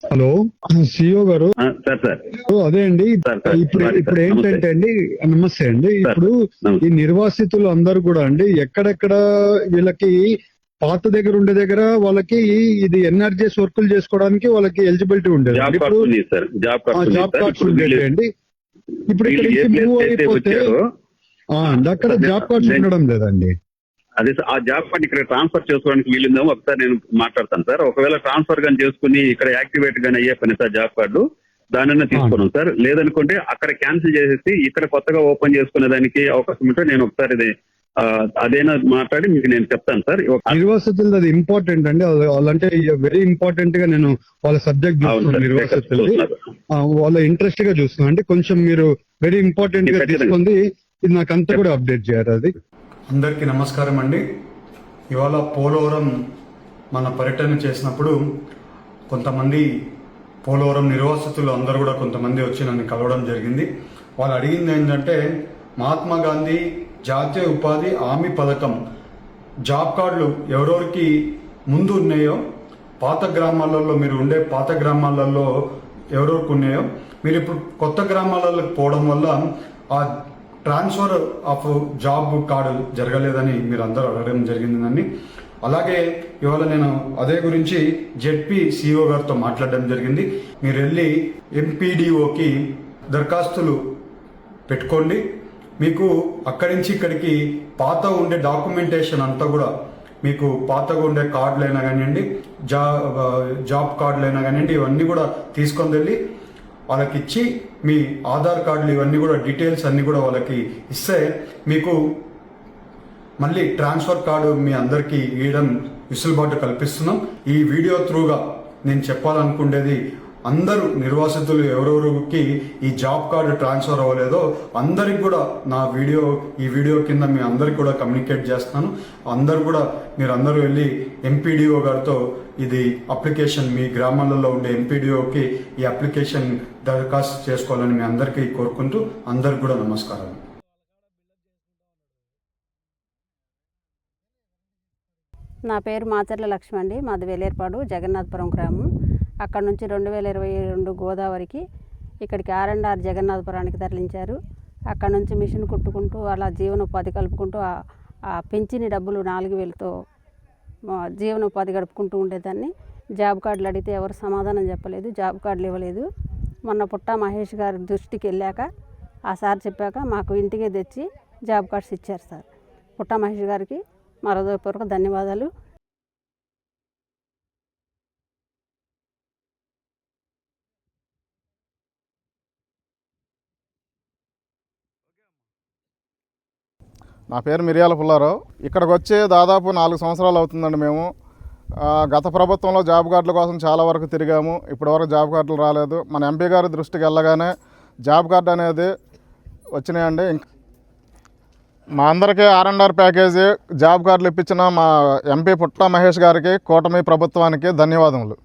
Hello CEO గారు. Sir sir అదే అండి, ఇప్పుడు ఏంటంటే అండి, నమస్తే అండి. ఇప్పుడు ఈ నిర్వాసితులు అందరూ కూడా అండి ఎక్కడెక్కడ వీళ్ళకి పాత దగ్గర ఉండే దగ్గర వాళ్ళకి ఇది ఎన్ఆర్జీఎస్ వర్కులు చేసుకోవడానికి వాళ్ళకి ఎలిజిబిలిటీ ఉండేది. ఇప్పుడు జాబ్ కార్డ్స్ ఉండేది అండి. ఇప్పుడు ఇక్కడ మూవ్ అయిపోతే అక్కడ జాబ్ కార్డ్స్ ఉండడం లేదండి. అదే ఆ జాబ్ కార్డ్ ఇక్కడ ట్రాన్స్ఫర్ చేసుకోవడానికి వీలుందేమో ఒకసారి నేను మాట్లాడతాను సార్. ఒకవేళ ట్రాన్స్ఫర్ గానీ చేసుకుని ఇక్కడ యాక్టివేట్ గానీ అయ్యే పని సార్ జాబ్ కార్డు దానైనా తీసుకున్నాం సార్. లేదనుకుంటే అక్కడ క్యాన్సిల్ చేసేసి ఇక్కడ కొత్తగా ఓపెన్ చేసుకునే దానికి అవకాశం ఉంటే నేను ఒకసారి అదేనా మాట్లాడి మీకు నేను చెప్తాను సార్. నిర్వాసితులు అది ఇంపార్టెంట్ అండి, వాళ్ళంటే వెరీ ఇంపార్టెంట్ గా నేను వాళ్ళ సబ్జెక్ట్ చూస్తున్నాను. నిర్వాసితులు వాళ్ళ ఇంట్రెస్ట్ గా చూస్తున్నాను అంటే కొంచెం మీరు వెరీ ఇంపార్టెంట్ గా తీసుకుంది ఇది నాకు అంతా కూడా అప్డేట్ చేయాలి. అది అందరికీ నమస్కారం అండి. ఇవాళ పోలవరం మన పర్యటన చేసినప్పుడు కొంతమంది పోలవరం నిర్వాసితులు అందరూ కూడా కొంతమంది వచ్చి నన్ను కలవడం జరిగింది. వాళ్ళు అడిగింది ఏంటంటే మహాత్మా గాంధీ జాతీయ ఉపాధి హామీ పథకం జాబ్ కార్డులు ఎవరెవరికి ముందు ఉన్నాయో పాత గ్రామాలలో మీరు ఉండే పాత గ్రామాలలో ఎవరెవరికి ఉన్నాయో మీరు ఇప్పుడు కొత్త గ్రామాలకు పోవడం వల్ల ఆ ట్రాన్స్ఫర్ ఆఫ్ జాబ్ కార్డు జరగలేదని మీరు అందరూ అడగడం జరిగిందని. అలాగే ఇవాళ నేను అదే గురించి జెడ్పీ సిఇఓ గారితో మాట్లాడడం జరిగింది. మీరు వెళ్ళి ఎంపీడీఓకి దరఖాస్తులు పెట్టుకోండి. మీకు అక్కడి నుంచి ఇక్కడికి పాత ఉండే డాక్యుమెంటేషన్ అంతా కూడా మీకు పాతగా ఉండే కార్డులైనా కానివ్వండి, జాబ్ కార్డులైనా కానివ్వండి, ఇవన్నీ కూడా తీసుకొని వెళ్ళి వాళ్ళకి ఇచ్చి మీ ఆధార్ కార్డులు ఇవన్నీ కూడా డీటెయిల్స్ అన్నీ కూడా వాళ్ళకి ఇస్తే మీకు మళ్ళీ ట్రాన్స్ఫర్ కార్డు మీ అందరికీ ఇవ్వడం వెసులుబాటు కల్పిస్తున్నాం. ఈ వీడియో త్రూగా నేను చెప్పాలనుకునేది అందరూ నిర్వాసితులు ఎవరెవరికి ఈ జాబ్ కార్డు ట్రాన్స్ఫర్ అవ్వలేదో అందరికి కూడా ఈ వీడియో కింద మీ అందరికి కూడా కమ్యూనికేట్ చేస్తున్నాను. అందరు కూడా మీరు అందరూ వెళ్ళి ఎంపీడీఓ గారితో ఇది అప్లికేషన్ మీ గ్రామాలలో ఉండే ఎంపీడీఓకి ఈ అప్లికేషన్ దరఖాస్తు చేసుకోవాలని మీ అందరికీ కోరుకుంటూ అందరికి కూడా నమస్కారం. నా పేరు మాచర్ల లక్ష్మి అండి. మాది వేలేర్పాడు జగన్నాథపురం గ్రామం. అక్కడ నుంచి 2022 గోదావరికి ఇక్కడికి R&R జగన్నాథపురానికి తరలించారు. అక్కడ నుంచి మిషన్ కుట్టుకుంటూ అలా జీవనోపాధి కలుపుకుంటూ ఆ పింఛని డబ్బులు 4,000తో జీవనోపాధి గడుపుకుంటూ ఉండేదాన్ని. జాబ్ కార్డులు అడిగితే ఎవరు సమాధానం చెప్పలేదు, జాబ్ కార్డులు ఇవ్వలేదు. మొన్న పుట్టా మహేష్ గారి దృష్టికి వెళ్ళాక ఆ సార్ చెప్పాక మాకు ఇంటికే తెచ్చి జాబ్ కార్డ్స్ ఇచ్చారు సార్. పుట్టా మహేష్ గారికి మా హృదయపూర్వక ధన్యవాదాలు. నా పేరు మిరియాల పుల్లారావు. ఇక్కడికి వచ్చి దాదాపు 4 సంవత్సరాలు అవుతుందండి. మేము గత ప్రభుత్వంలో జాబ్ కార్డుల కోసం చాలా వరకు తిరిగాము. ఇప్పటివరకు జాబ్ కార్డులు రాలేదు. మన ఎంపీ గారి దృష్టికి వెళ్ళగానే జాబ్ కార్డు అనేది వచ్చినాయండి. మా అందరికీ R&R ప్యాకేజీ జాబ్ కార్డులు ఇప్పించిన మా ఎంపీ పుట్టా మహేష్ గారికి కూటమి ప్రభుత్వానికి ధన్యవాదములు.